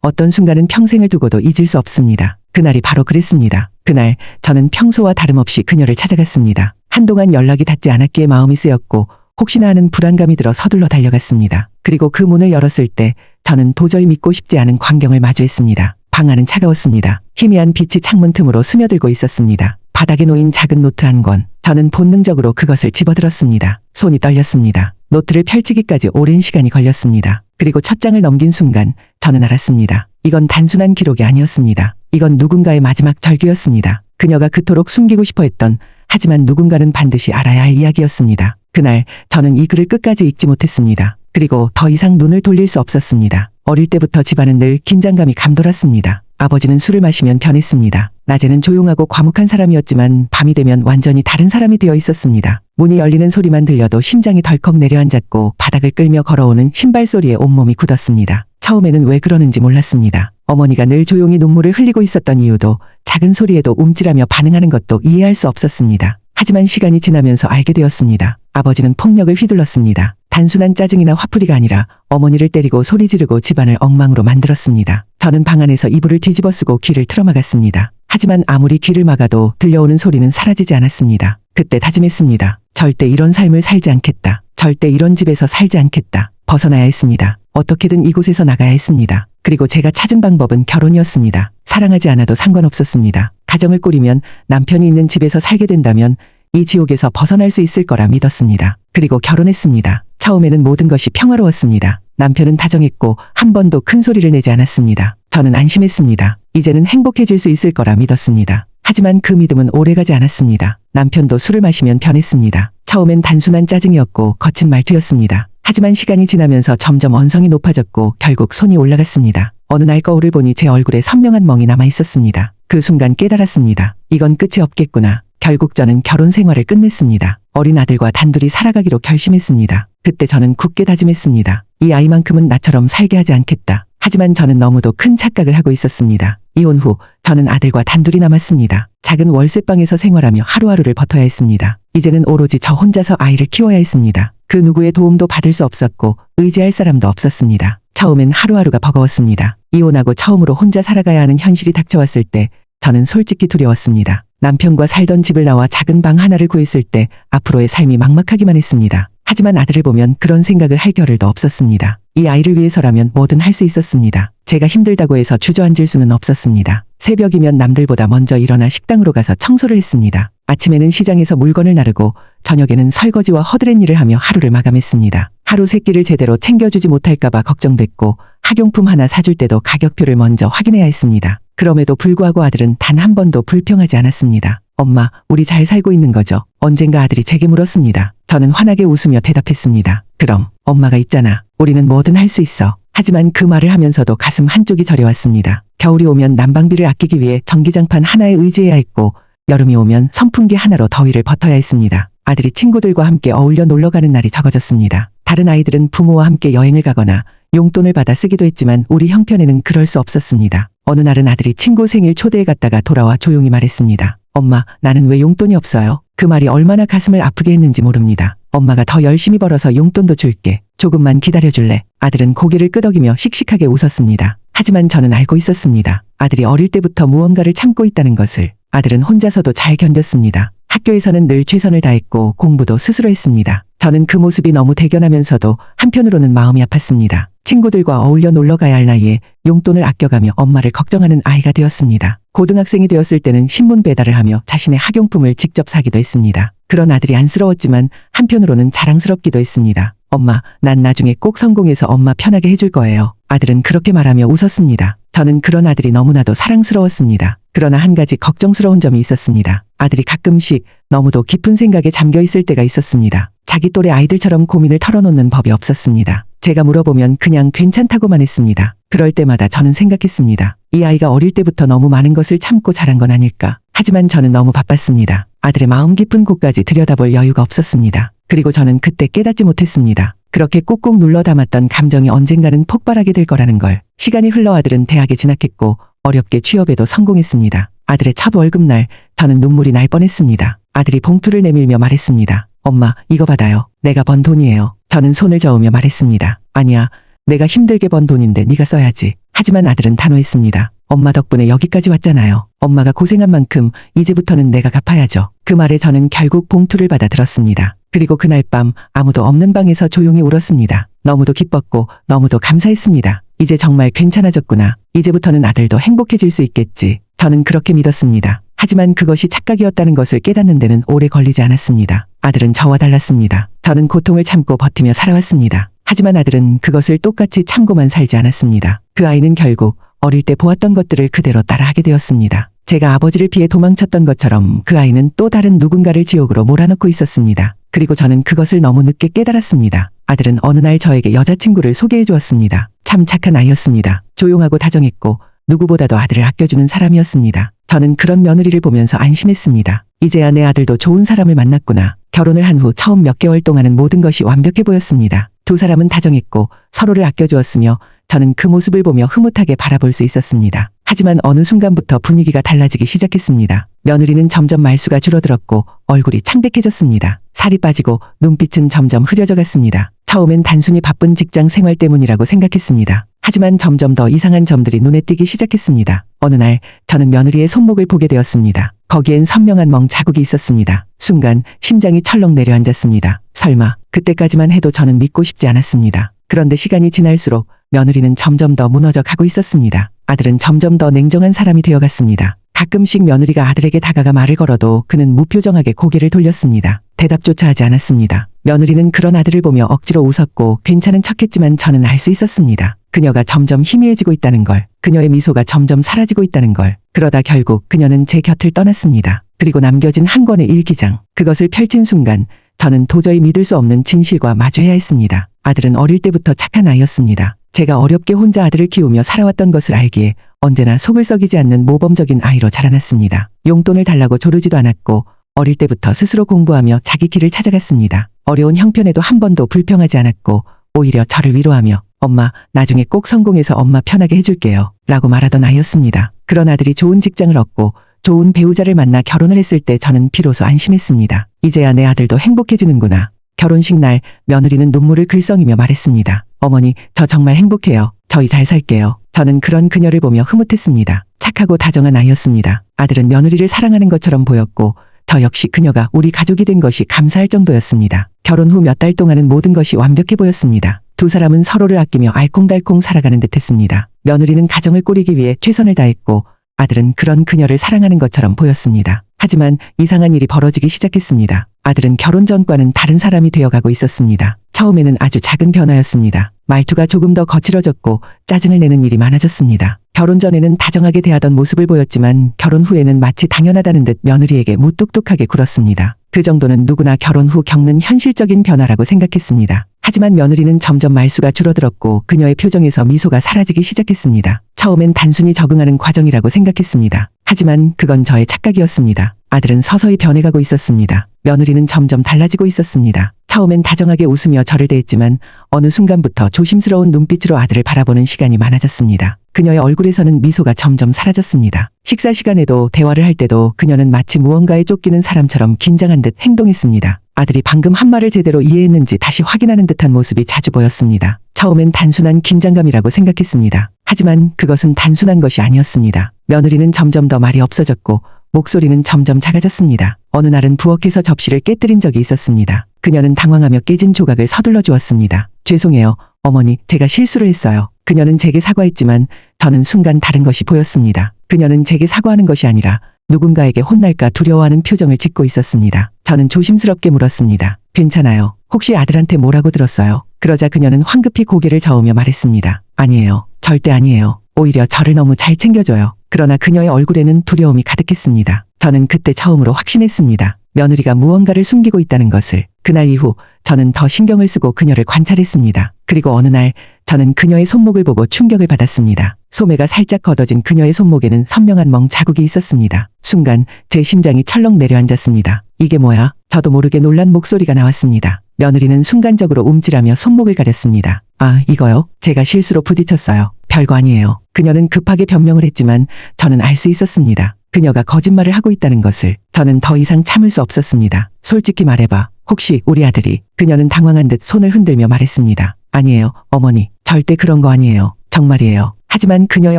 어떤 순간은 평생을 두고도 잊을 수 없습니다. 그날이 바로 그랬습니다. 그날 저는 평소와 다름없이 그녀를 찾아갔습니다. 한동안 연락이 닿지 않았기에 마음이 쓰였고 혹시나 하는 불안감이 들어 서둘러 달려갔습니다. 그리고 그 문을 열었을 때 저는 도저히 믿고 싶지 않은 광경을 마주했습니다. 방 안은 차가웠습니다. 희미한 빛이 창문 틈으로 스며들고 있었습니다. 바닥에 놓인 작은 노트 한 권. 저는 본능적으로 그것을 집어들었습니다. 손이 떨렸습니다. 노트를 펼치기까지 오랜 시간이 걸렸습니다. 그리고 첫 장을 넘긴 순간 저는 알았습니다. 이건 단순한 기록이 아니었습니다. 이건 누군가의 마지막 절규였습니다. 그녀가 그토록 숨기고 싶어 했던, 하지만 누군가는 반드시 알아야 할 이야기였습니다. 그날 저는 이 글을 끝까지 읽지 못했습니다. 그리고 더 이상 눈을 돌릴 수 없었습니다. 어릴 때부터 집안은 늘 긴장감이 감돌았습니다. 아버지는 술을 마시면 변했습니다. 낮에는 조용하고 과묵한 사람이었지만 밤이 되면 완전히 다른 사람이 되어 있었습니다. 문이 열리는 소리만 들려도 심장이 덜컥 내려앉았고 바닥을 끌며 걸어오는 신발 소리에 온몸이 굳었습니다. 처음에는 왜 그러는지 몰랐습니다. 어머니가 늘 조용히 눈물을 흘리고 있었던 이유도, 작은 소리에도 움찔하며 반응하는 것도 이해할 수 없었습니다. 하지만 시간이 지나면서 알게 되었습니다. 아버지는 폭력을 휘둘렀습니다. 단순한 짜증이나 화풀이가 아니라 어머니를 때리고 소리 지르고 집안을 엉망으로 만들었습니다. 저는 방 안에서 이불을 뒤집어 쓰고 귀를 틀어막았습니다. 하지만 아무리 귀를 막아도 들려오는 소리는 사라지지 않았습니다. 그때 다짐했습니다. 절대 이런 삶을 살지 않겠다. 절대 이런 집에서 살지 않겠다. 벗어나야 했습니다. 어떻게든 이곳에서 나가야 했습니다. 그리고 제가 찾은 방법은 결혼이었습니다. 사랑하지 않아도 상관없었습니다. 가정을 꾸리면, 남편이 있는 집에서 살게 된다면 이 지옥에서 벗어날 수 있을 거라 믿었습니다. 그리고 결혼했습니다. 처음에는 모든 것이 평화로웠습니다. 남편은 다정했고 한 번도 큰 소리를 내지 않았습니다. 저는 안심했습니다. 이제는 행복해질 수 있을 거라 믿었습니다. 하지만 그 믿음은 오래가지 않았습니다. 남편도 술을 마시면 변했습니다. 처음엔 단순한 짜증이었고 거친 말투였습니다. 하지만 시간이 지나면서 점점 언성이 높아졌고 결국 손이 올라갔습니다. 어느 날 거울을 보니 제 얼굴에 선명한 멍이 남아 있었습니다. 그 순간 깨달았습니다. 이건 끝이 없겠구나. 결국 저는 결혼 생활을 끝냈습니다. 어린 아들과 단둘이 살아가기로 결심했습니다. 그때 저는 굳게 다짐했습니다. 이 아이만큼은 나처럼 살게 하지 않겠다. 하지만 저는 너무도 큰 착각을 하고 있었습니다. 이혼 후 저는 아들과 단둘이 남았습니다. 작은 월세방에서 생활하며 하루하루를 버텨야 했습니다. 이제는 오로지 저 혼자서 아이를 키워야 했습니다. 그 누구의 도움도 받을 수 없었고 의지할 사람도 없었습니다. 처음엔 하루하루가 버거웠습니다. 이혼하고 처음으로 혼자 살아가야 하는 현실이 닥쳐왔을 때 저는 솔직히 두려웠습니다. 남편과 살던 집을 나와 작은 방 하나를 구했을 때 앞으로의 삶이 막막하기만 했습니다. 하지만 아들을 보면 그런 생각을 할 겨를도 없었습니다. 이 아이를 위해서라면 뭐든 할 수 있었습니다. 제가 힘들다고 해서 주저앉을 수는 없었습니다. 새벽이면 남들보다 먼저 일어나 식당으로 가서 청소를 했습니다. 아침에는 시장에서 물건을 나르고 저녁에는 설거지와 허드렛 일을 하며 하루를 마감했습니다. 하루 세 끼를 제대로 챙겨주지 못할까봐 걱정됐고 학용품 하나 사줄 때도 가격표를 먼저 확인해야 했습니다. 그럼에도 불구하고 아들은 단 한 번도 불평하지 않았습니다. 엄마, 우리 잘 살고 있는 거죠? 언젠가 아들이 제게 물었습니다. 저는 환하게 웃으며 대답했습니다. 그럼, 엄마가 있잖아. 우리는 뭐든 할 수 있어. 하지만 그 말을 하면서도 가슴 한쪽이 저려왔습니다. 겨울이 오면 난방비를 아끼기 위해 전기장판 하나에 의지해야 했고 여름이 오면 선풍기 하나로 더위를 버텨야 했습니다. 아들이 친구들과 함께 어울려 놀러가는 날이 적어졌습니다. 다른 아이들은 부모와 함께 여행을 가거나 용돈을 받아 쓰기도 했지만 우리 형편에는 그럴 수 없었습니다. 어느 날은 아들이 친구 생일 초대에 갔다가 돌아와 조용히 말했습니다. 엄마, 나는 왜 용돈이 없어요? 그 말이 얼마나 가슴을 아프게 했는지 모릅니다. 엄마가 더 열심히 벌어서 용돈도 줄게. 조금만 기다려줄래? 아들은 고개를 끄덕이며 씩씩하게 웃었습니다. 하지만 저는 알고 있었습니다. 아들이 어릴 때부터 무언가를 참고 있다는 것을. 아들은 혼자서도 잘 견뎠습니다. 학교에서는 늘 최선을 다했고 공부도 스스로 했습니다. 저는 그 모습이 너무 대견하면서도 한편으로는 마음이 아팠습니다. 친구들과 어울려 놀러 가야 할 나이에 용돈을 아껴가며 엄마를 걱정하는 아이가 되었습니다. 고등학생이 되었을 때는 신문 배달을 하며 자신의 학용품을 직접 사기도 했습니다. 그런 아들이 안쓰러웠지만 한편으로는 자랑스럽기도 했습니다. 엄마, 난 나중에 꼭 성공해서 엄마 편하게 해줄 거예요. 아들은 그렇게 말하며 웃었습니다. 저는 그런 아들이 너무나도 사랑스러웠습니다. 그러나 한 가지 걱정스러운 점이 있었습니다. 아들이 가끔씩 너무도 깊은 생각에 잠겨 있을 때가 있었습니다. 자기 또래 아이들처럼 고민을 털어놓는 법이 없었습니다. 제가 물어보면 그냥 괜찮다고만 했습니다. 그럴 때마다 저는 생각했습니다. 이 아이가 어릴 때부터 너무 많은 것을 참고 자란 건 아닐까. 하지만 저는 너무 바빴습니다. 아들의 마음 깊은 곳까지 들여다볼 여유가 없었습니다. 그리고 저는 그때 깨닫지 못했습니다. 그렇게 꾹꾹 눌러 담았던 감정이 언젠가는 폭발하게 될 거라는 걸. 시간이 흘러 아들은 대학에 진학했고 어렵게 취업에도 성공했습니다. 아들의 첫 월급날 저는 눈물이 날 뻔했습니다. 아들이 봉투를 내밀며 말했습니다. 엄마, 이거 받아요. 내가 번 돈이에요. 저는 손을 저으며 말했습니다. 아니야, 내가 힘들게 번 돈인데 네가 써야지. 하지만 아들은 단호했습니다. 엄마 덕분에 여기까지 왔잖아요. 엄마가 고생한 만큼 이제부터는 내가 갚아야죠. 그 말에 저는 결국 봉투를 받아 들었습니다. 그리고 그날 밤 아무도 없는 방에서 조용히 울었습니다. 너무도 기뻤고 너무도 감사했습니다. 이제 정말 괜찮아졌구나. 이제부터는 아들도 행복해질 수 있겠지. 저는 그렇게 믿었습니다. 하지만 그것이 착각이었다는 것을 깨닫는 데는 오래 걸리지 않았습니다. 아들은 저와 달랐습니다. 저는 고통을 참고 버티며 살아왔습니다. 하지만 아들은 그것을 똑같이 참고만 살지 않았습니다. 그 아이는 결국 어릴 때 보았던 것들을 그대로 따라하게 되었습니다. 제가 아버지를 피해 도망쳤던 것처럼 그 아이는 또 다른 누군가를 지옥으로 몰아넣고 있었습니다. 그리고 저는 그것을 너무 늦게 깨달았습니다. 아들은 어느 날 저에게 여자친구를 소개해 주었습니다. 참 착한 아이였습니다. 조용하고 다정했고 누구보다도 아들을 아껴주는 사람이었습니다. 저는 그런 며느리를 보면서 안심했습니다. 이제야 내 아들도 좋은 사람을 만났구나. 결혼을 한 후 처음 몇 개월 동안은 모든 것이 완벽해 보였습니다. 두 사람은 다정했고 서로를 아껴주었으며 저는 그 모습을 보며 흐뭇하게 바라볼 수 있었습니다. 하지만 어느 순간부터 분위기가 달라지기 시작했습니다. 며느리는 점점 말수가 줄어들었고 얼굴이 창백해졌습니다. 살이 빠지고 눈빛은 점점 흐려져 갔습니다. 처음엔 단순히 바쁜 직장 생활 때문이라고 생각했습니다. 하지만 점점 더 이상한 점들이 눈에 띄기 시작했습니다. 어느 날 저는 며느리의 손목을 보게 되었습니다. 거기엔 선명한 멍 자국이 있었습니다. 순간 심장이 철렁 내려앉았습니다. 설마 그때까지만 해도 저는 믿고 싶지 않았습니다. 그런데 시간이 지날수록 며느리는 점점 더 무너져 가고 있었습니다. 아들은 점점 더 냉정한 사람이 되어갔습니다. 가끔씩 며느리가 아들에게 다가가 말을 걸어도 그는 무표정하게 고개를 돌렸습니다. 대답조차 하지 않았습니다. 며느리는 그런 아들을 보며 억지로 웃었고 괜찮은 척했지만 저는 알 수 있었습니다. 그녀가 점점 희미해지고 있다는 걸, 그녀의 미소가 점점 사라지고 있다는 걸. 그러다 결국 그녀는 제 곁을 떠났습니다. 그리고 남겨진 한 권의 일기장, 그것을 펼친 순간 저는 도저히 믿을 수 없는 진실과 마주해야 했습니다. 아들은 어릴 때부터 착한 아이였습니다. 제가 어렵게 혼자 아들을 키우며 살아왔던 것을 알기에 언제나 속을 썩이지 않는 모범적인 아이로 자라났습니다. 용돈을 달라고 조르지도 않았고 어릴 때부터 스스로 공부하며 자기 길을 찾아갔습니다. 어려운 형편에도 한 번도 불평하지 않았고 오히려 저를 위로하며 엄마, 나중에 꼭 성공해서 엄마 편하게 해줄게요 라고 말하던 아이였습니다. 그런 아들이 좋은 직장을 얻고 좋은 배우자를 만나 결혼을 했을 때 저는 비로소 안심했습니다. 이제야 내 아들도 행복해지는구나. 결혼식 날 며느리는 눈물을 글썽이며 말했습니다. 어머니, 저 정말 행복해요. 저희 잘 살게요. 저는 그런 그녀를 보며 흐뭇했습니다. 착하고 다정한 아이였습니다. 아들은 며느리를 사랑하는 것처럼 보였고 저 역시 그녀가 우리 가족이 된 것이 감사할 정도였습니다. 결혼 후 몇 달 동안은 모든 것이 완벽해 보였습니다. 두 사람은 서로를 아끼며 알콩달콩 살아가는 듯했습니다. 며느리는 가정을 꾸리기 위해 최선을 다했고 아들은 그런 그녀를 사랑하는 것처럼 보였습니다. 하지만 이상한 일이 벌어지기 시작했습니다. 아들은 결혼 전과는 다른 사람이 되어가고 있었습니다. 처음에는 아주 작은 변화였습니다. 말투가 조금 더 거칠어졌고 짜증을 내는 일이 많아졌습니다. 결혼 전에는 다정하게 대하던 모습을 보였지만 결혼 후에는 마치 당연하다는 듯 며느리에게 무뚝뚝하게 굴었습니다. 그 정도는 누구나 결혼 후 겪는 현실적인 변화라고 생각했습니다. 하지만 며느리는 점점 말수가 줄어들었고 그녀의 표정에서 미소가 사라지기 시작했습니다. 처음엔 단순히 적응하는 과정이라고 생각했습니다. 하지만 그건 저의 착각이었습니다. 아들은 서서히 변해가고 있었습니다. 며느리는 점점 달라지고 있었습니다. 처음엔 다정하게 웃으며 저를 대했지만 어느 순간부터 조심스러운 눈빛으로 아들을 바라보는 시간이 많아졌습니다. 그녀의 얼굴에서는 미소가 점점 사라졌습니다. 식사 시간에도 대화를 할 때도 그녀는 마치 무언가에 쫓기는 사람처럼 긴장한 듯 행동했습니다. 아들이 방금 한 말을 제대로 이해했는지 다시 확인하는 듯한 모습이 자주 보였습니다. 처음엔 단순한 긴장감이라고 생각했습니다. 하지만 그것은 단순한 것이 아니었습니다. 며느리는 점점 더 말이 없어졌고 목소리는 점점 작아졌습니다. 어느 날은 부엌에서 접시를 깨뜨린 적이 있었습니다. 그녀는 당황하며 깨진 조각을 서둘러 주었습니다. 죄송해요, 어머니, 제가 실수를 했어요. 그녀는 제게 사과했지만 저는 순간 다른 것이 보였습니다. 그녀는 제게 사과하는 것이 아니라 누군가에게 혼날까 두려워하는 표정을 짓고 있었습니다. 저는 조심스럽게 물었습니다. 괜찮아요. 혹시 아들한테 뭐라고 들었어요? 그러자 그녀는 황급히 고개를 저으며 말했습니다. 아니에요. 절대 아니에요. 오히려 저를 너무 잘 챙겨줘요. 그러나 그녀의 얼굴에는 두려움이 가득했습니다. 저는 그때 처음으로 확신했습니다. 며느리가 무언가를 숨기고 있다는 것을. 그날 이후 저는 더 신경을 쓰고 그녀를 관찰했습니다. 그리고 어느 날 저는 그녀의 손목을 보고 충격을 받았습니다. 소매가 살짝 걷어진 그녀의 손목에는 선명한 멍 자국이 있었습니다. 순간 제 심장이 철렁 내려앉았습니다. 이게 뭐야? 저도 모르게 놀란 목소리가 나왔습니다. 며느리는 순간적으로 움찔하며 손목을 가렸습니다. 아, 이거요? 제가 실수로 부딪혔어요. 별거 아니에요. 그녀는 급하게 변명을 했지만 저는 알 수 있었습니다. 그녀가 거짓말을 하고 있다는 것을. 저는 더 이상 참을 수 없었습니다. 솔직히 말해봐. 혹시 우리 아들이? 그녀는 당황한 듯 손을 흔들며 말했습니다. 아니에요, 어머니. 절대 그런 거 아니에요. 정말이에요. 하지만 그녀의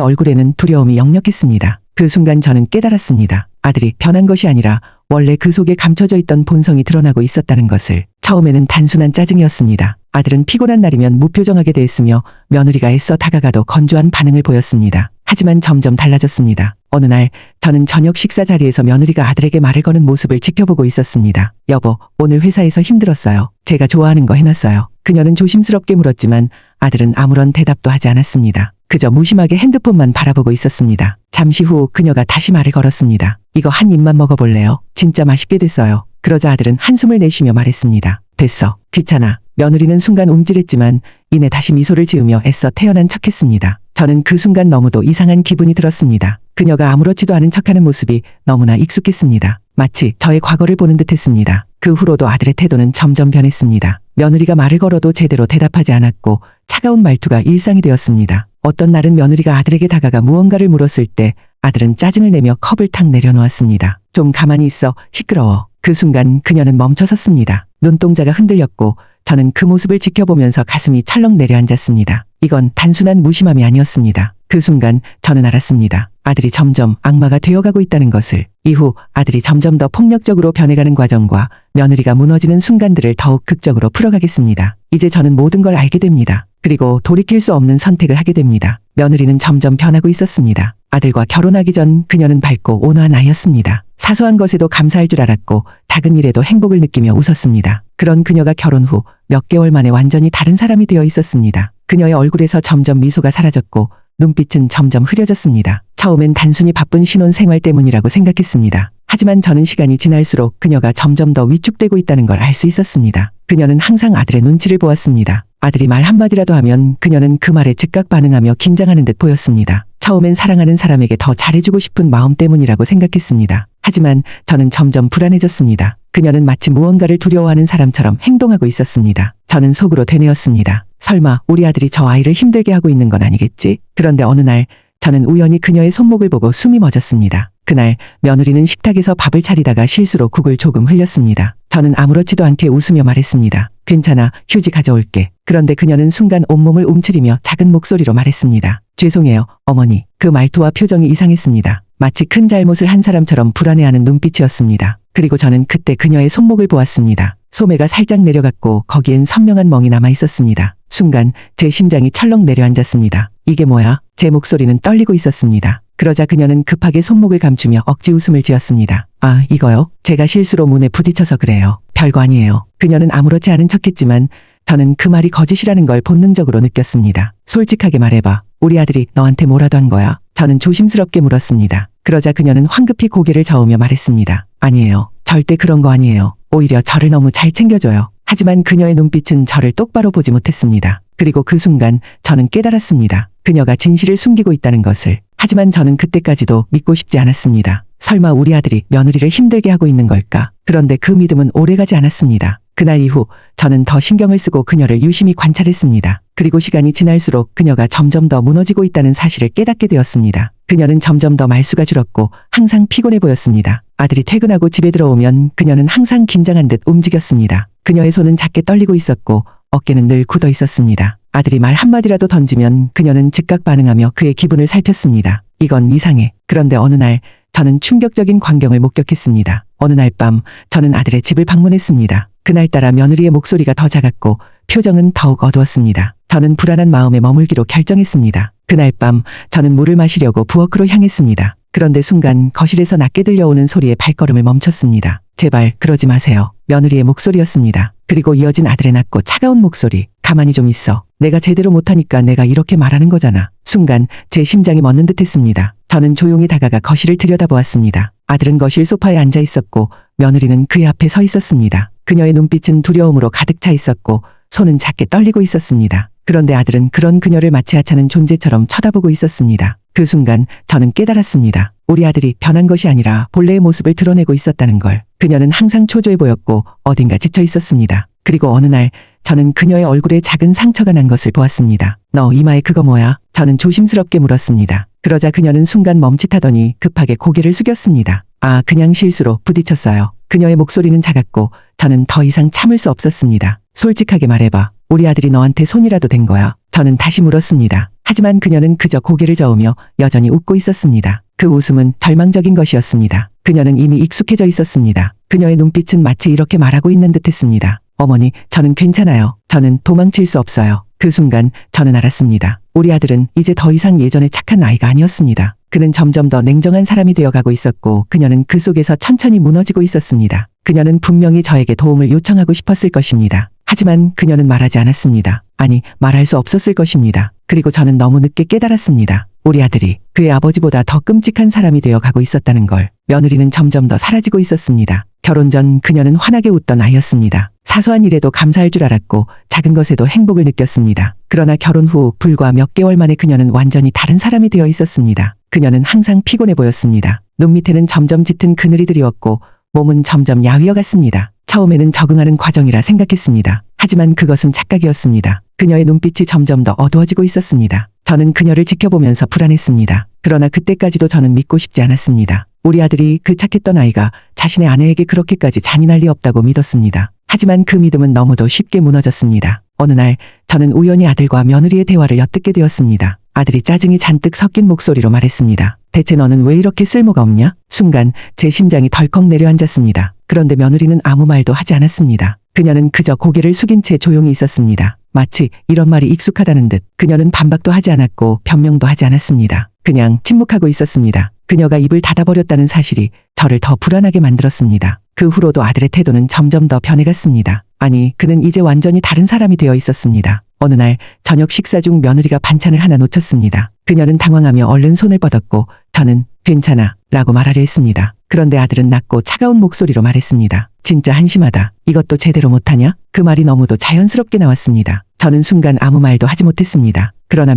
얼굴에는 두려움이 역력했습니다. 그 순간 저는 깨달았습니다. 아들이 변한 것이 아니라 원래 그 속에 감춰져 있던 본성이 드러나고 있었다는 것을. 처음에는 단순한 짜증이었습니다. 아들은 피곤한 날이면 무표정하게 대했으며 며느리가 애써 다가가도 건조한 반응을 보였습니다. 하지만 점점 달라졌습니다. 어느 날 저는 저녁 식사 자리에서 며느리가 아들에게 말을 거는 모습을 지켜보고 있었습니다. 여보, 오늘 회사에서 힘들었어요. 제가 좋아하는 거 해놨어요. 그녀는 조심스럽게 물었지만 아들은 아무런 대답도 하지 않았습니다. 그저 무심하게 핸드폰만 바라보고 있었습니다. 잠시 후 그녀가 다시 말을 걸었습니다. 이거 한 입만 먹어볼래요? 진짜 맛있게 됐어요. 그러자 아들은 한숨을 내쉬며 말했습니다. 됐어. 귀찮아. 며느리는 순간 움찔했지만 이내 다시 미소를 지으며 애써 태연한 척했습니다. 저는 그 순간 너무도 이상한 기분이 들었습니다. 그녀가 아무렇지도 않은 척하는 모습이 너무나 익숙했습니다. 마치 저의 과거를 보는 듯했습니다. 그 후로도 아들의 태도는 점점 변했습니다. 며느리가 말을 걸어도 제대로 대답하지 않았고 차가운 말투가 일상이 되었습니다. 어떤 날은 며느리가 아들에게 다가가 무언가를 물었을 때 아들은 짜증을 내며 컵을 탁 내려놓았습니다. 좀 가만히 있어. 시끄러워. 그 순간 그녀는 멈춰섰습니다. 눈동자가 흔들렸고 저는 그 모습을 지켜보면서 가슴이 철렁 내려앉았습니다. 이건 단순한 무심함이 아니었습니다. 그 순간 저는 알았습니다. 아들이 점점 악마가 되어가고 있다는 것을. 이후 아들이 점점 더 폭력적으로 변해가는 과정과 며느리가 무너지는 순간들을 더욱 극적으로 풀어가겠습니다. 이제 저는 모든 걸 알게 됩니다. 그리고 돌이킬 수 없는 선택을 하게 됩니다. 며느리는 점점 변하고 있었습니다. 아들과 결혼하기 전 그녀는 밝고 온화한 아이였습니다. 사소한 것에도 감사할 줄 알았고 작은 일에도 행복을 느끼며 웃었습니다. 그런 그녀가 결혼 후 몇 개월 만에 완전히 다른 사람이 되어 있었습니다. 그녀의 얼굴에서 점점 미소가 사라졌고 눈빛은 점점 흐려졌습니다. 처음엔 단순히 바쁜 신혼 생활 때문이라고 생각했습니다. 하지만 저는 시간이 지날수록 그녀가 점점 더 위축되고 있다는 걸 알 수 있었습니다. 그녀는 항상 아들의 눈치를 보았습니다. 아들이 말 한마디라도 하면 그녀는 그 말에 즉각 반응하며 긴장하는 듯 보였습니다. 처음엔 사랑하는 사람에게 더 잘해주고 싶은 마음 때문이라고 생각했습니다. 하지만 저는 점점 불안해졌습니다. 그녀는 마치 무언가를 두려워하는 사람처럼 행동하고 있었습니다. 저는 속으로 되뇌었습니다. 설마 우리 아들이 저 아이를 힘들게 하고 있는 건 아니겠지? 그런데 어느 날 저는 우연히 그녀의 손목을 보고 숨이 멎었습니다. 그날 며느리는 식탁에서 밥을 차리다가 실수로 국을 조금 흘렸습니다. 저는 아무렇지도 않게 웃으며 말했습니다. 괜찮아, 휴지 가져올게. 그런데 그녀는 순간 온몸을 움츠리며 작은 목소리로 말했습니다. 죄송해요, 어머니. 그 말투와 표정이 이상했습니다. 마치 큰 잘못을 한 사람처럼 불안해하는 눈빛이었습니다. 그리고 저는 그때 그녀의 손목을 보았습니다. 소매가 살짝 내려갔고 거기엔 선명한 멍이 남아 있었습니다. 순간 제 심장이 철렁 내려앉았습니다. 이게 뭐야? 제 목소리는 떨리고 있었습니다. 그러자 그녀는 급하게 손목을 감추며 억지 웃음을 지었습니다. 아, 이거요? 제가 실수로 문에 부딪혀서 그래요. 별거 아니에요. 그녀는 아무렇지 않은 척했지만 저는 그 말이 거짓이라는 걸 본능적으로 느꼈습니다. 솔직하게 말해봐. 우리 아들이 너한테 뭐라도 한 거야? 저는 조심스럽게 물었습니다. 그러자 그녀는 황급히 고개를 저으며 말했습니다. 아니에요. 절대 그런 거 아니에요. 오히려 저를 너무 잘 챙겨줘요. 하지만 그녀의 눈빛은 저를 똑바로 보지 못했습니다. 그리고 그 순간 저는 깨달았습니다. 그녀가 진실을 숨기고 있다는 것을. 하지만 저는 그때까지도 믿고 싶지 않았습니다. 설마 우리 아들이 며느리를 힘들게 하고 있는 걸까? 그런데 그 믿음은 오래가지 않았습니다. 그날 이후 저는 더 신경을 쓰고 그녀를 유심히 관찰했습니다. 그리고 시간이 지날수록 그녀가 점점 더 무너지고 있다는 사실을 깨닫게 되었습니다. 그녀는 점점 더 말수가 줄었고 항상 피곤해 보였습니다. 아들이 퇴근하고 집에 들어오면 그녀는 항상 긴장한 듯 움직였습니다. 그녀의 손은 작게 떨리고 있었고 어깨는 늘 굳어 있었습니다. 아들이 말 한마디라도 던지면 그녀는 즉각 반응하며 그의 기분을 살폈습니다. 이건 이상해. 그런데 어느 날 저는 충격적인 광경을 목격했습니다. 어느 날 밤 저는 아들의 집을 방문했습니다. 그날따라 며느리의 목소리가 더 작았고 표정은 더욱 어두웠습니다. 저는 불안한 마음에 머물기로 결정했습니다. 그날 밤 저는 물을 마시려고 부엌으로 향했습니다. 그런데 순간 거실에서 낮게 들려오는 소리에 발걸음을 멈췄습니다. 제발 그러지 마세요. 며느리의 목소리였습니다. 그리고 이어진 아들의 낮고 차가운 목소리. 가만히 좀 있어. 내가 제대로 못하니까 내가 이렇게 말하는 거잖아. 순간 제 심장이 멎는 듯했습니다. 저는 조용히 다가가 거실을 들여다보았습니다. 아들은 거실 소파에 앉아 있었고 며느리는 그의 앞에 서 있었습니다. 그녀의 눈빛은 두려움으로 가득 차 있었고 손은 작게 떨리고 있었습니다. 그런데 아들은 그런 그녀를 마치 하찮은 존재처럼 쳐다보고 있었습니다. 그 순간 저는 깨달았습니다. 우리 아들이 변한 것이 아니라 본래의 모습을 드러내고 있었다는 걸. 그녀는 항상 초조해 보였고 어딘가 지쳐 있었습니다. 그리고 어느 날 저는 그녀의 얼굴에 작은 상처가 난 것을 보았습니다. 너 이마에 그거 뭐야? 저는 조심스럽게 물었습니다. 그러자 그녀는 순간 멈칫하더니 급하게 고개를 숙였습니다. 아, 그냥 실수로 부딪혔어요. 그녀의 목소리는 작았고 저는 더 이상 참을 수 없었습니다. 솔직하게 말해봐. 우리 아들이 너한테 손이라도 댄 거야? 저는 다시 물었습니다. 하지만 그녀는 그저 고개를 저으며 여전히 웃고 있었습니다. 그 웃음은 절망적인 것이었습니다. 그녀는 이미 익숙해져 있었습니다. 그녀의 눈빛은 마치 이렇게 말하고 있는 듯했습니다. 어머니, 저는 괜찮아요. 저는 도망칠 수 없어요. 그 순간 저는 알았습니다. 우리 아들은 이제 더 이상 예전의 착한 아이가 아니었습니다. 그는 점점 더 냉정한 사람이 되어가고 있었고 그녀는 그 속에서 천천히 무너지고 있었습니다. 그녀는 분명히 저에게 도움을 요청하고 싶었을 것입니다. 하지만 그녀는 말하지 않았습니다. 아니, 말할 수 없었을 것입니다. 그리고 저는 너무 늦게 깨달았습니다. 우리 아들이 그의 아버지보다 더 끔찍한 사람이 되어 가고 있었다는 걸. 며느리는 점점 더 사라지고 있었습니다. 결혼 전 그녀는 환하게 웃던 아이였습니다. 사소한 일에도 감사할 줄 알았고 작은 것에도 행복을 느꼈습니다. 그러나 결혼 후 불과 몇 개월 만에 그녀는 완전히 다른 사람이 되어 있었습니다. 그녀는 항상 피곤해 보였습니다. 눈 밑에는 점점 짙은 그늘이 드리웠고 몸은 점점 야위어갔습니다. 처음에는 적응하는 과정이라 생각했습니다. 하지만 그것은 착각이었습니다. 그녀의 눈빛이 점점 더 어두워지고 있었습니다. 저는 그녀를 지켜보면서 불안했습니다. 그러나 그때까지도 저는 믿고 싶지 않았습니다. 우리 아들이 그 착했던 아이가 자신의 아내에게 그렇게까지 잔인할 리 없다고 믿었습니다. 하지만 그 믿음은 너무도 쉽게 무너졌습니다. 어느 날 저는 우연히 아들과 며느리의 대화를 엿듣게 되었습니다. 아들이 짜증이 잔뜩 섞인 목소리로 말했습니다. 대체 너는 왜 이렇게 쓸모가 없냐? 순간 제 심장이 덜컥 내려앉았습니다. 그런데 며느리는 아무 말도 하지 않았습니다. 그녀는 그저 고개를 숙인 채 조용히 있었습니다. 마치 이런 말이 익숙하다는 듯. 그녀는 반박도 하지 않았고 변명도 하지 않았습니다. 그냥 침묵하고 있었습니다. 그녀가 입을 닫아버렸다는 사실이 저를 더 불안하게 만들었습니다. 그 후로도 아들의 태도는 점점 더 변해갔습니다. 아니, 그는 이제 완전히 다른 사람이 되어 있었습니다. 어느 날 저녁 식사 중 며느리가 반찬을 하나 놓쳤습니다. 그녀는 당황하며 얼른 손을 뻗었고 저는 괜찮아 라고 말하려 했습니다. 그런데 아들은 낮고 차가운 목소리로 말했습니다. 진짜 한심하다. 이것도 제대로 못하냐? 그 말이 너무도 자연스럽게 나왔습니다. 저는 순간 아무 말도 하지 못했습니다. 그러나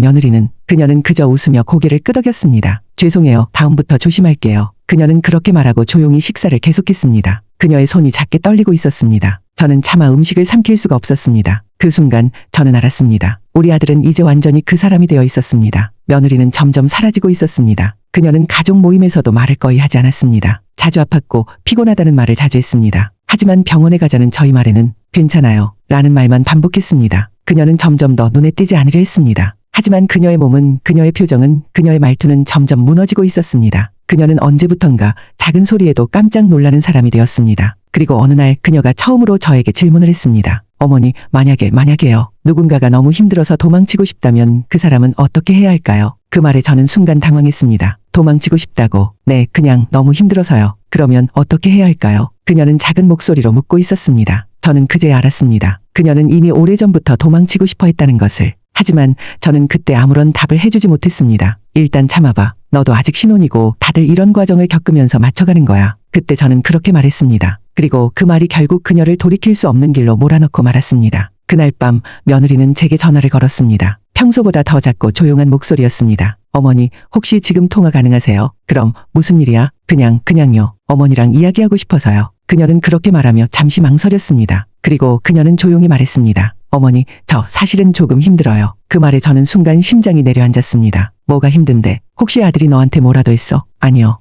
그녀는 그저 웃으며 고개를 끄덕였습니다. 죄송해요. 다음부터 조심할게요. 그녀는 그렇게 말하고 조용히 식사를 계속했습니다. 그녀의 손이 작게 떨리고 있었습니다. 저는 차마 음식을 삼킬 수가 없었습니다. 그 순간 저는 알았습니다. 우리 아들은 이제 완전히 그 사람이 되어 있었습니다. 며느리는 점점 사라지고 있었습니다. 그녀는 가족 모임에서도 말을 거의 하지 않았습니다. 자주 아팠고 피곤하다는 말을 자주 했습니다. 하지만 병원에 가자는 저희 말에는 괜찮아요 라는 말만 반복했습니다. 그녀는 점점 더 눈에 띄지 않으려 했습니다. 하지만 그녀의 몸은, 그녀의 표정은, 그녀의 말투는 점점 무너지고 있었습니다. 그녀는 언제부턴가 작은 소리에도 깜짝 놀라는 사람이 되었습니다. 그리고 어느 날 그녀가 처음으로 저에게 질문을 했습니다. 어머니, 만약에요. 누군가가 너무 힘들어서 도망치고 싶다면 그 사람은 어떻게 해야 할까요? 그 말에 저는 순간 당황했습니다. 도망치고 싶다고? 네, 그냥 너무 힘들어서요. 그러면 어떻게 해야 할까요? 그녀는 작은 목소리로 묻고 있었습니다. 저는 그제야 알았습니다. 그녀는 이미 오래전부터 도망치고 싶어 했다는 것을. 하지만 저는 그때 아무런 답을 해주지 못했습니다. 일단 참아봐. 너도 아직 신혼이고 다들 이런 과정을 겪으면서 맞춰가는 거야. 그때 저는 그렇게 말했습니다. 그리고 그 말이 결국 그녀를 돌이킬 수 없는 길로 몰아넣고 말았습니다. 그날 밤 며느리는 제게 전화를 걸었습니다. 평소보다 더 작고 조용한 목소리였습니다. 어머니, 혹시 지금 통화 가능하세요? 그럼 무슨 일이야? 그냥요. 어머니랑 이야기하고 싶어서요. 그녀는 그렇게 말하며 잠시 망설였습니다. 그리고 그녀는 조용히 말했습니다. 어머니, 저 사실은 조금 힘들어요. 그 말에 저는 순간 심장이 내려앉았습니다. 뭐가 힘든데? 혹시 아들이 너한테 뭐라도 했어? 아니요.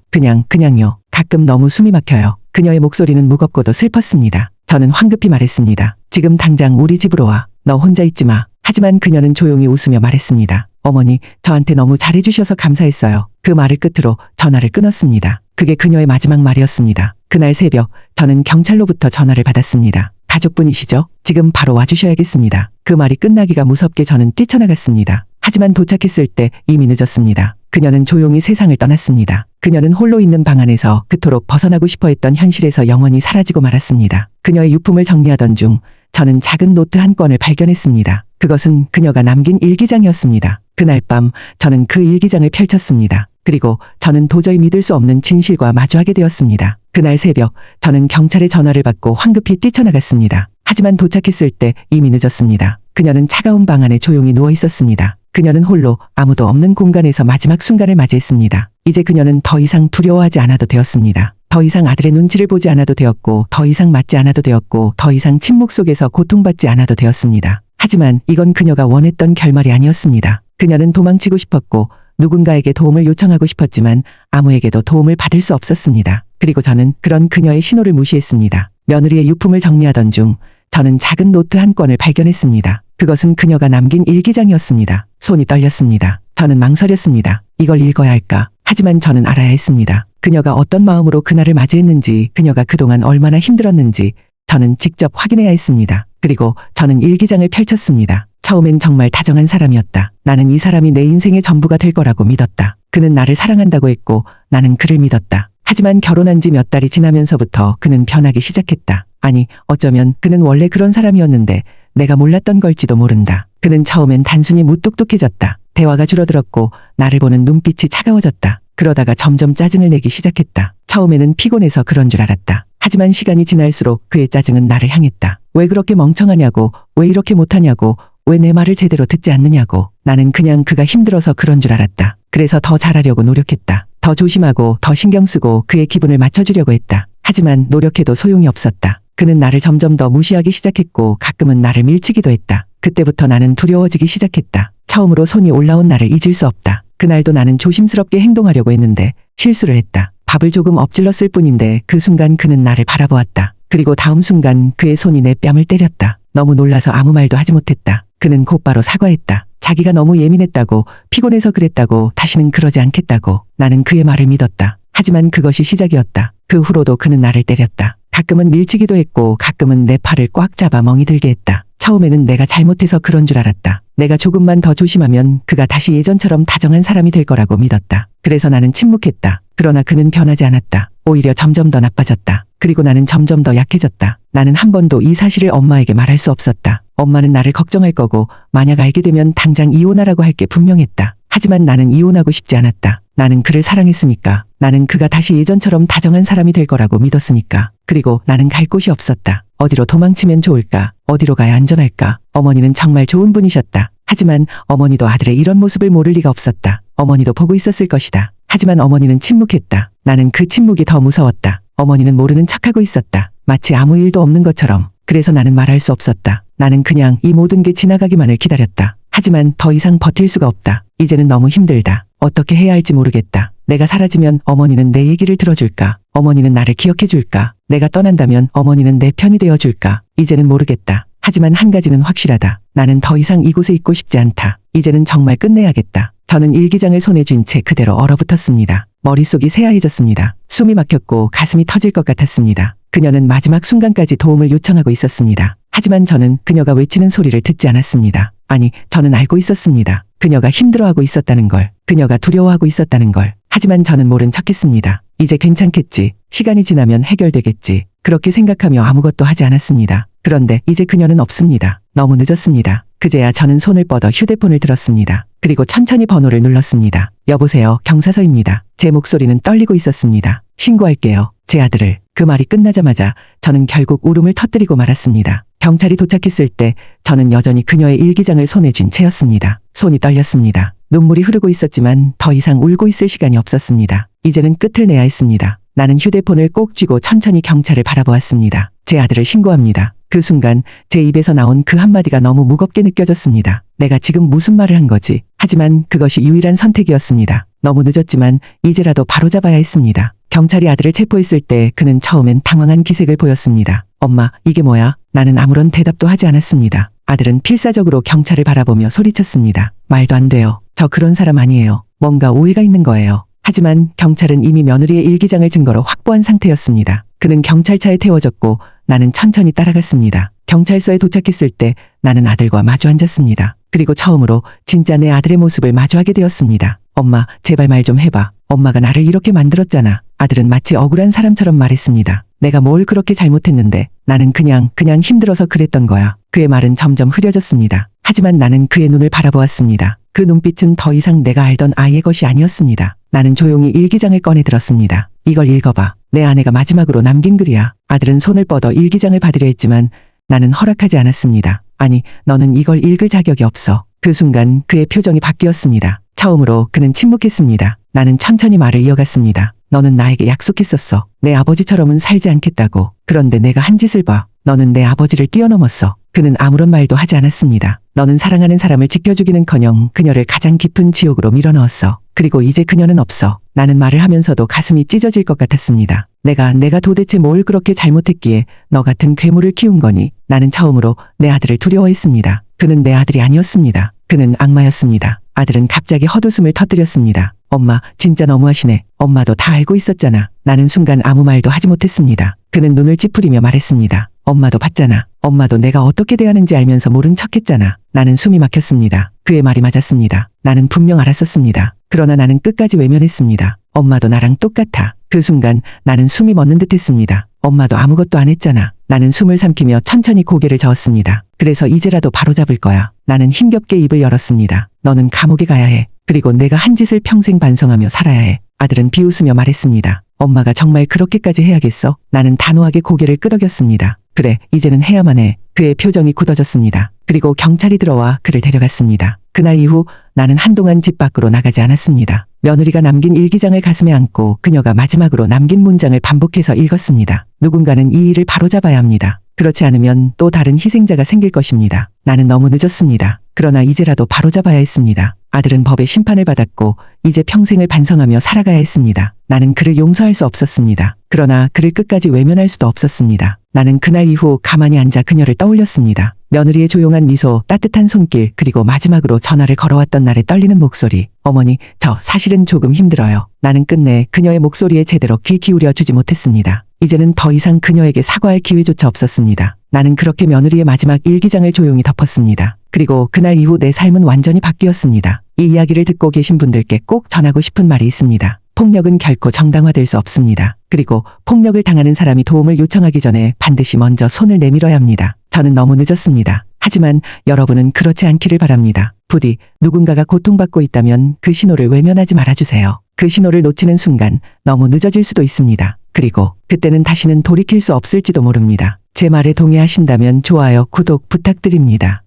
그냥요. 가끔 너무 숨이 막혀요. 그녀의 목소리는 무겁고도 슬펐습니다. 저는 황급히 말했습니다. 지금 당장 우리 집으로 와. 너 혼자 있지 마. 하지만 그녀는 조용히 웃으며 말했습니다. 어머니, 저한테 너무 잘해주셔서 감사했어요. 그 말을 끝으로 전화를 끊었습니다. 그게 그녀의 마지막 말이었습니다. 그날 새벽 저는 경찰로부터 전화를 받았습니다. 가족분이시죠? 지금 바로 와주셔야겠습니다. 그 말이 끝나기가 무섭게 저는 뛰쳐나갔습니다. 하지만 도착했을 때 이미 늦었습니다. 그녀는 조용히 세상을 떠났습니다. 그녀는 홀로 있는 방 안에서 그토록 벗어나고 싶어 했던 현실에서 영원히 사라지고 말았습니다. 그녀의 유품을 정리하던 중 저는 작은 노트 한 권을 발견했습니다. 그것은 그녀가 남긴 일기장이었습니다. 그날 밤 저는 그 일기장을 펼쳤습니다. 그리고 저는 도저히 믿을 수 없는 진실과 마주하게 되었습니다. 그날 새벽 저는 경찰의 전화를 받고 황급히 뛰쳐나갔습니다. 하지만 도착했을 때 이미 늦었습니다. 그녀는 차가운 방 안에 조용히 누워 있었습니다. 그녀는 홀로 아무도 없는 공간에서 마지막 순간을 맞이했습니다. 이제 그녀는 더 이상 두려워하지 않아도 되었습니다. 더 이상 아들의 눈치를 보지 않아도 되었고, 더 이상 맞지 않아도 되었고, 더 이상 침묵 속에서 고통받지 않아도 되었습니다. 하지만 이건 그녀가 원했던 결말이 아니었습니다. 그녀는 도망치고 싶었고 누군가에게 도움을 요청하고 싶었지만 아무에게도 도움을 받을 수 없었습니다. 그리고 저는 그런 그녀의 신호를 무시했습니다. 며느리의 유품을 정리하던 중 저는 작은 노트 한 권을 발견했습니다. 그것은 그녀가 남긴 일기장이었습니다. 손이 떨렸습니다. 저는 망설였습니다. 이걸 읽어야 할까? 하지만 저는 알아야 했습니다. 그녀가 어떤 마음으로 그날을 맞이했는지, 그녀가 그동안 얼마나 힘들었는지 저는 직접 확인해야 했습니다. 그리고 저는 일기장을 펼쳤습니다. 처음엔 정말 다정한 사람이었다. 나는 이 사람이 내 인생의 전부가 될 거라고 믿었다. 그는 나를 사랑한다고 했고 나는 그를 믿었다. 하지만 결혼한 지 몇 달이 지나면서부터 그는 변하기 시작했다. 아니, 어쩌면 그는 원래 그런 사람이었는데 내가 몰랐던 걸지도 모른다. 그는 처음엔 단순히 무뚝뚝해졌다. 대화가 줄어들었고 나를 보는 눈빛이 차가워졌다. 그러다가 점점 짜증을 내기 시작했다. 처음에는 피곤해서 그런 줄 알았다. 하지만 시간이 지날수록 그의 짜증은 나를 향했다. 왜 그렇게 멍청하냐고, 왜 이렇게 못하냐고, 왜 내 말을 제대로 듣지 않느냐고. 나는 그냥 그가 힘들어서 그런 줄 알았다. 그래서 더 잘하려고 노력했다. 더 조심하고 더 신경 쓰고 그의 기분을 맞춰주려고 했다. 하지만 노력해도 소용이 없었다. 그는 나를 점점 더 무시하기 시작했고 가끔은 나를 밀치기도 했다. 그때부터 나는 두려워지기 시작했다. 처음으로 손이 올라온 날을 잊을 수 없다. 그날도 나는 조심스럽게 행동하려고 했는데 실수를 했다. 밥을 조금 엎질렀을 뿐인데 그 순간 그는 나를 바라보았다. 그리고 다음 순간 그의 손이 내 뺨을 때렸다. 너무 놀라서 아무 말도 하지 못했다. 그는 곧바로 사과했다. 자기가 너무 예민했다고, 피곤해서 그랬다고, 다시는 그러지 않겠다고. 나는 그의 말을 믿었다. 하지만 그것이 시작이었다. 그 후로도 그는 나를 때렸다. 가끔은 밀치기도 했고 가끔은 내 팔을 꽉 잡아 멍이 들게 했다. 처음에는 내가 잘못해서 그런 줄 알았다. 내가 조금만 더 조심하면 그가 다시 예전처럼 다정한 사람이 될 거라고 믿었다. 그래서 나는 침묵했다. 그러나 그는 변하지 않았다. 오히려 점점 더 나빠졌다. 그리고 나는 점점 더 약해졌다. 나는 한 번도 이 사실을 엄마에게 말할 수 없었다. 엄마는 나를 걱정할 거고 만약 알게 되면 당장 이혼하라고 할 게 분명했다. 하지만 나는 이혼하고 싶지 않았다. 나는 그를 사랑했으니까. 나는 그가 다시 예전처럼 다정한 사람이 될 거라고 믿었으니까. 그리고 나는 갈 곳이 없었다. 어디로 도망치면 좋을까? 어디로 가야 안전할까? 어머니는 정말 좋은 분이셨다. 하지만 어머니도 아들의 이런 모습을 모를 리가 없었다. 어머니도 보고 있었을 것이다. 하지만 어머니는 침묵했다. 나는 그 침묵이 더 무서웠다. 어머니는 모르는 척하고 있었다. 마치 아무 일도 없는 것처럼. 그래서 나는 말할 수 없었다. 나는 그냥 이 모든 게 지나가기만을 기다렸다. 하지만 더 이상 버틸 수가 없다. 이제는 너무 힘들다. 어떻게 해야 할지 모르겠다. 내가 사라지면 어머니는 내 얘기를 들어줄까? 어머니는 나를 기억해줄까? 내가 떠난다면 어머니는 내 편이 되어줄까? 이제는 모르겠다. 하지만 한 가지는 확실하다. 나는 더 이상 이곳에 있고 싶지 않다. 이제는 정말 끝내야겠다. 저는 일기장을 손에 쥔 채 그대로 얼어붙었습니다. 머릿속이 새하얘졌습니다. 숨이 막혔고 가슴이 터질 것 같았습니다. 그녀는 마지막 순간까지 도움을 요청하고 있었습니다. 하지만 저는 그녀가 외치는 소리를 듣지 않았습니다. 아니, 저는 알고 있었습니다. 그녀가 힘들어하고 있었다는 걸, 그녀가 두려워하고 있었다는 걸. 하지만 저는 모른 척했습니다. 이제 괜찮겠지. 시간이 지나면 해결되겠지. 그렇게 생각하며 아무것도 하지 않았습니다. 그런데 이제 그녀는 없습니다. 너무 늦었습니다. 그제야 저는 손을 뻗어 휴대폰을 들었습니다. 그리고 천천히 번호를 눌렀습니다. 여보세요, 경사서입니다. 제 목소리는 떨리고 있었습니다. 신고할게요. 제 아들을. 그 말이 끝나자마자 저는 결국 울음을 터뜨리고 말았습니다. 경찰이 도착했을 때 저는 여전히 그녀의 일기장을 손에 쥔 채였습니다. 손이 떨렸습니다. 눈물이 흐르고 있었지만 더 이상 울고 있을 시간이 없었습니다. 이제는 끝을 내야 했습니다. 나는 휴대폰을 꼭 쥐고 천천히 경찰을 바라보았습니다. 제 아들을 신고합니다. 그 순간 제 입에서 나온 그 한마디가 너무 무겁게 느껴졌습니다. 내가 지금 무슨 말을 한 거지? 하지만 그것이 유일한 선택이었습니다. 너무 늦었지만 이제라도 바로잡아야 했습니다. 경찰이 아들을 체포했을 때 그는 처음엔 당황한 기색을 보였습니다. 엄마, 이게 뭐야? 나는 아무런 대답도 하지 않았습니다. 아들은 필사적으로 경찰을 바라보며 소리쳤습니다. 말도 안 돼요. 저 그런 사람 아니에요. 뭔가 오해가 있는 거예요. 하지만 경찰은 이미 며느리의 일기장을 증거로 확보한 상태였습니다. 그는 경찰차에 태워졌고 나는 천천히 따라갔습니다. 경찰서에 도착했을 때 나는 아들과 마주 앉았습니다. 그리고 처음으로 진짜 내 아들의 모습을 마주하게 되었습니다. 엄마, 제발 말 좀 해봐. 엄마가 나를 이렇게 만들었잖아. 아들은 마치 억울한 사람처럼 말했습니다. 내가 뭘 그렇게 잘못했는데. 나는 그냥 힘들어서 그랬던 거야. 그의 말은 점점 흐려졌습니다. 하지만 나는 그의 눈을 바라보았습니다. 그 눈빛은 더 이상 내가 알던 아이의 것이 아니었습니다. 나는 조용히 일기장을 꺼내 들었습니다. 이걸 읽어봐. 내 아내가 마지막으로 남긴 글이야. 아들은 손을 뻗어 일기장을 받으려 했지만 나는 허락하지 않았습니다. 아니, 너는 이걸 읽을 자격이 없어. 그 순간 그의 표정이 바뀌었습니다. 처음으로 그는 침묵했습니다. 나는 천천히 말을 이어갔습니다. 너는 나에게 약속했었어. 내 아버지처럼은 살지 않겠다고. 그런데 내가 한 짓을 봐. 너는 내 아버지를 뛰어넘었어. 그는 아무런 말도 하지 않았습니다. 너는 사랑하는 사람을 지켜주기는커녕 그녀를 가장 깊은 지옥으로 밀어넣었어. 그리고 이제 그녀는 없어. 나는 말을 하면서도 가슴이 찢어질 것 같았습니다. 내가 도대체 뭘 그렇게 잘못했기에 너 같은 괴물을 키운 거니? 나는 처음으로 내 아들을 두려워했습니다. 그는 내 아들이 아니었습니다. 그는 악마였습니다. 아들은 갑자기 헛웃음을 터뜨렸습니다. 엄마, 진짜 너무하시네. 엄마도 다 알고 있었잖아. 나는 순간 아무 말도 하지 못했습니다. 그는 눈을 찌푸리며 말했습니다. 엄마도 봤잖아. 엄마도 내가 어떻게 대하는지 알면서 모른 척했잖아. 나는 숨이 막혔습니다. 그의 말이 맞았습니다. 나는 분명 알았었습니다. 그러나 나는 끝까지 외면했습니다. 엄마도 나랑 똑같아. 그 순간 나는 숨이 멎는 듯했습니다. 엄마도 아무것도 안 했잖아. 나는 숨을 삼키며 천천히 고개를 저었습니다. 그래서 이제라도 바로잡을 거야. 나는 힘겹게 입을 열었습니다. 너는 감옥에 가야 해. 그리고 내가 한 짓을 평생 반성하며 살아야 해. 아들은 비웃으며 말했습니다. 엄마가 정말 그렇게까지 해야겠어? 나는 단호하게 고개를 끄덕였습니다. 그래, 이제는 해야만 해. 그의 표정이 굳어졌습니다. 그리고 경찰이 들어와 그를 데려갔습니다. 그날 이후 나는 한동안 집 밖으로 나가지 않았습니다. 며느리가 남긴 일기장을 가슴에 안고 그녀가 마지막으로 남긴 문장을 반복해서 읽었습니다. 누군가는 이 일을 바로잡아야 합니다. 그렇지 않으면 또 다른 희생자가 생길 것입니다. 나는 너무 늦었습니다. 그러나 이제라도 바로잡아야 했습니다. 아들은 법의 심판을 받았고 이제 평생을 반성하며 살아가야 했습니다. 나는 그를 용서할 수 없었습니다. 그러나 그를 끝까지 외면할 수도 없었습니다. 나는 그날 이후 가만히 앉아 그녀를 떠올렸습니다. 며느리의 조용한 미소, 따뜻한 손길, 그리고 마지막으로 전화를 걸어왔던 날의 떨리는 목소리. 어머니, 저 사실은 조금 힘들어요. 나는 끝내 그녀의 목소리에 제대로 귀 기울여 주지 못했습니다. 이제는 더 이상 그녀에게 사과할 기회조차 없었습니다. 나는 그렇게 며느리의 마지막 일기장을 조용히 덮었습니다. 그리고 그날 이후 내 삶은 완전히 바뀌었습니다. 이 이야기를 듣고 계신 분들께 꼭 전하고 싶은 말이 있습니다. 폭력은 결코 정당화될 수 없습니다. 그리고 폭력을 당하는 사람이 도움을 요청하기 전에 반드시 먼저 손을 내밀어야 합니다. 저는 너무 늦었습니다. 하지만 여러분은 그렇지 않기를 바랍니다. 부디 누군가가 고통받고 있다면 그 신호를 외면하지 말아주세요. 그 신호를 놓치는 순간 너무 늦어질 수도 있습니다. 그리고 그때는 다시는 돌이킬 수 없을지도 모릅니다. 제 말에 동의하신다면 좋아요, 구독 부탁드립니다.